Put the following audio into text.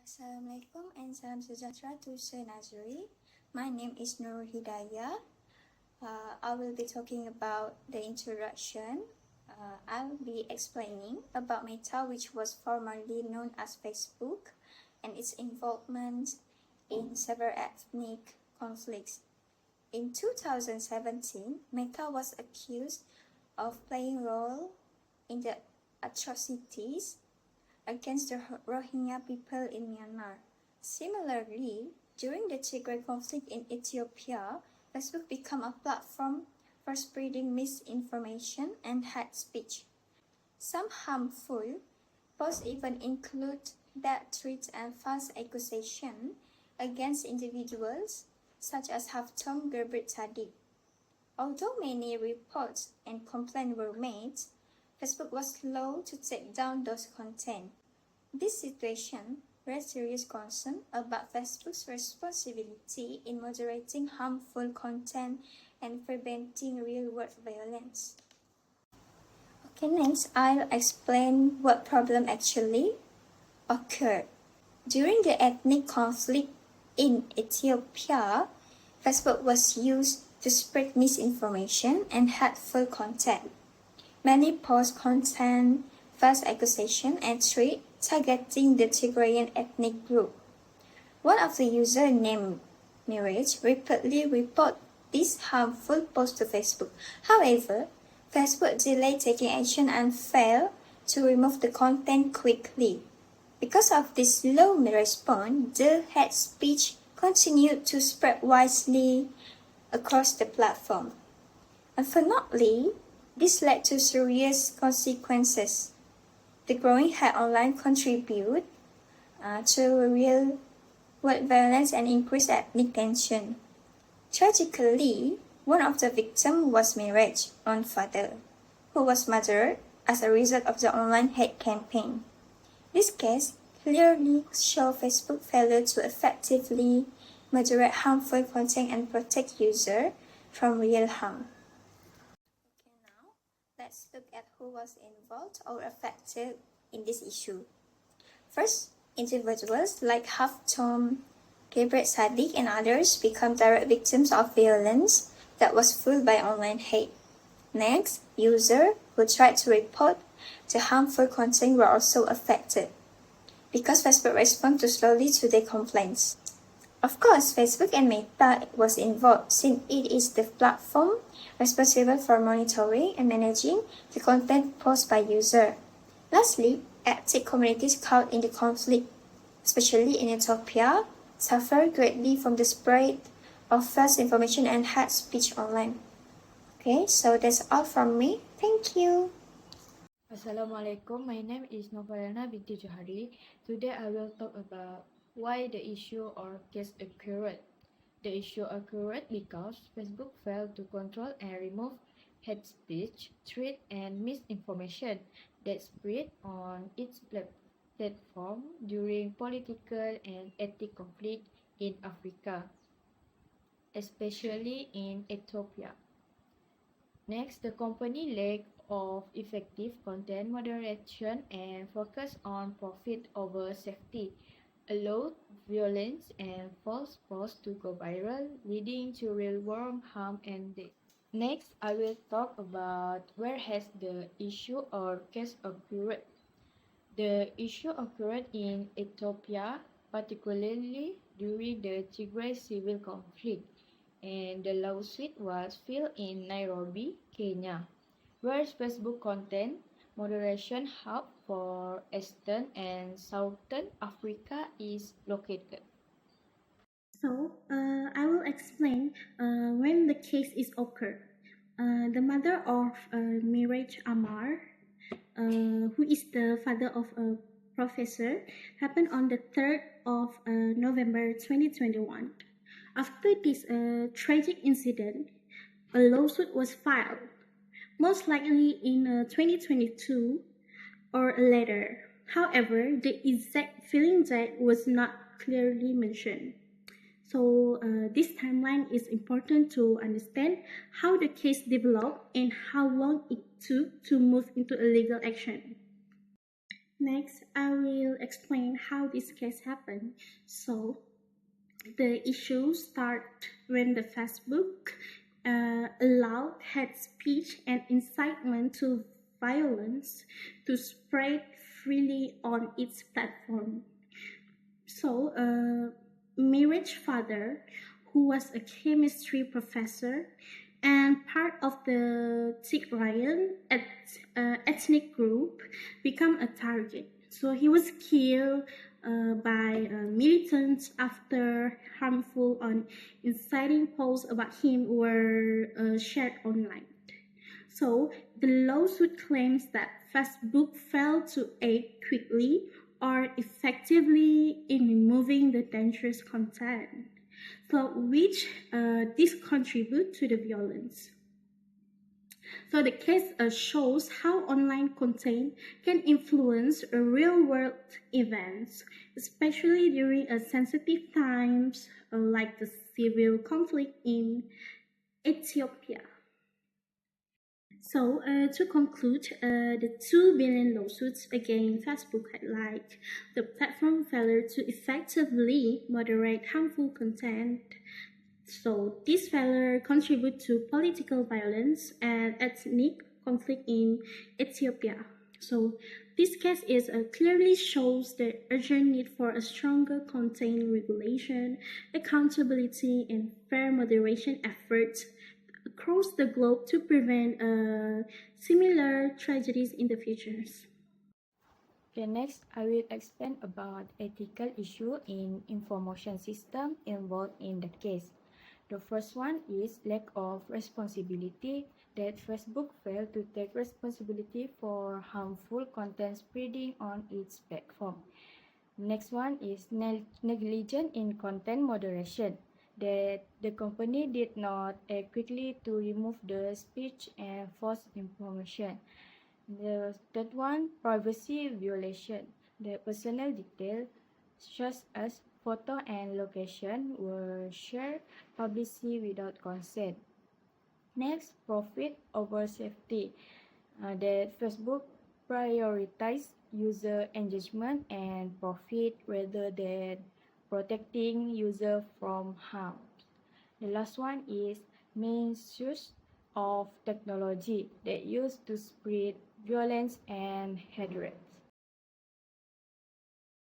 Assalamualaikum and salam sejahtera to Nazri. My name is Nur Hidayah. I will be talking about the introduction. I will be explaining about Meta, which was formerly known as Facebook, and its involvement in several ethnic conflicts. In 2017, Meta was accused of playing a role in the atrocities against the Rohingya people in Myanmar. Similarly, during the Tigray conflict in Ethiopia, Facebook became a platform for spreading misinformation and hate speech. Some harmful posts even include death threats and false accusations against individuals such as Haftom Gerbert-Sadiq. Although many reports and complaints were made, Facebook was slow to take down those content. This situation raised serious concern about Facebook's responsibility in moderating harmful content and preventing real-world violence. Okay, next I'll explain what problem actually occurred. During the ethnic conflict in Ethiopia, Facebook was used to spread misinformation and hateful content. Many posts contain false accusations and threats targeting the Tigrayan ethnic group. One of the users named Mirage repeatedly reported this harmful post to Facebook. However, Facebook delayed taking action and failed to remove the content quickly. Because of this slow response, the hate speech continued to spread widely across the platform. Unfortunately, this led to serious consequences. The growing hate online contributed to real-world violence and increased ethnic tension. Tragically, one of the victims was Miraj's own father, who was murdered as a result of the online hate campaign. This case clearly shows Facebook's failure to effectively moderate harmful content and protect users from real harm. Let's look at who was involved or affected in this issue. First, individuals like Haftom Gerbert-Sadiq and others become direct victims of violence that was fueled by online hate. Next, users who tried to report the harmful content were also affected because Facebook responded too slowly to their complaints. Of course, Facebook and Meta was involved since it is the platform responsible for monitoring and managing the content posted by users. Lastly, ethnic communities caught in the conflict, especially in Ethiopia, suffer greatly from the spread of false information and hate speech online. Okay, so that's all from me. Thank you. Assalamualaikum, my name is Novalana binti Johari. Today I will talk about why the issue or case occurred. The issue occurred because Facebook failed to control and remove hate speech, threat and misinformation that spread on its platform during political and ethnic conflict in Africa, especially in Ethiopia. Next, the company lack of effective content moderation and focus on profit over safety allowed violence and false posts to go viral, leading to real-world harm and death. Next, I will talk about where has the issue or case occurred. The issue occurred in Ethiopia, particularly during the Tigray civil conflict, and the lawsuit was filed in Nairobi, Kenya, where Facebook content moderation hub for Eastern and Southern Africa is located. I will explain when the case is occurred. The mother of Miraj Amar, who is the father of a professor, happened on the 3rd of November 2021. After this tragic incident, a lawsuit was filed, most likely in 2022 or later. However, the exact filing date was not clearly mentioned. So this timeline is important to understand how the case developed and how long it took to move into a legal action. Next, I will explain how this case happened. So, the issue starts when the Facebook allowed hate speech and incitement to violence to spread freely on its platform. So, Miraj's father, who was a chemistry professor and part of the Tigrayan ethnic group, became a target. So he was killed by militants after harmful or inciting posts about him were shared online. So the lawsuit claims that Facebook failed to act quickly or effectively in removing the dangerous content, so which this contribute to the violence. So the case shows how online content can influence real-world events, especially during sensitive times like the civil conflict in Ethiopia. So, to conclude, the 2 billion lawsuits against Facebook highlight the platform failure to effectively moderate harmful content. So, this failure contribute to political violence and ethnic conflict in Ethiopia. So, this case clearly shows the urgent need for a stronger content regulation, accountability, and fair moderation efforts across the globe to prevent similar tragedies in the future. Okay, next I will explain about ethical issue in information system involved in the case. The first one is lack of responsibility, that Facebook failed to take responsibility for harmful content spreading on its platform. Next one is negligence in content moderation, that the company did not act quickly to remove the speech and false information. The third one, privacy violation. The personal details such as photo and location were shared publicly without consent. Next, profit over safety. That Facebook prioritized user engagement and profit rather than protecting user from harm. The last one is misuse of technology that used to spread violence and hatred.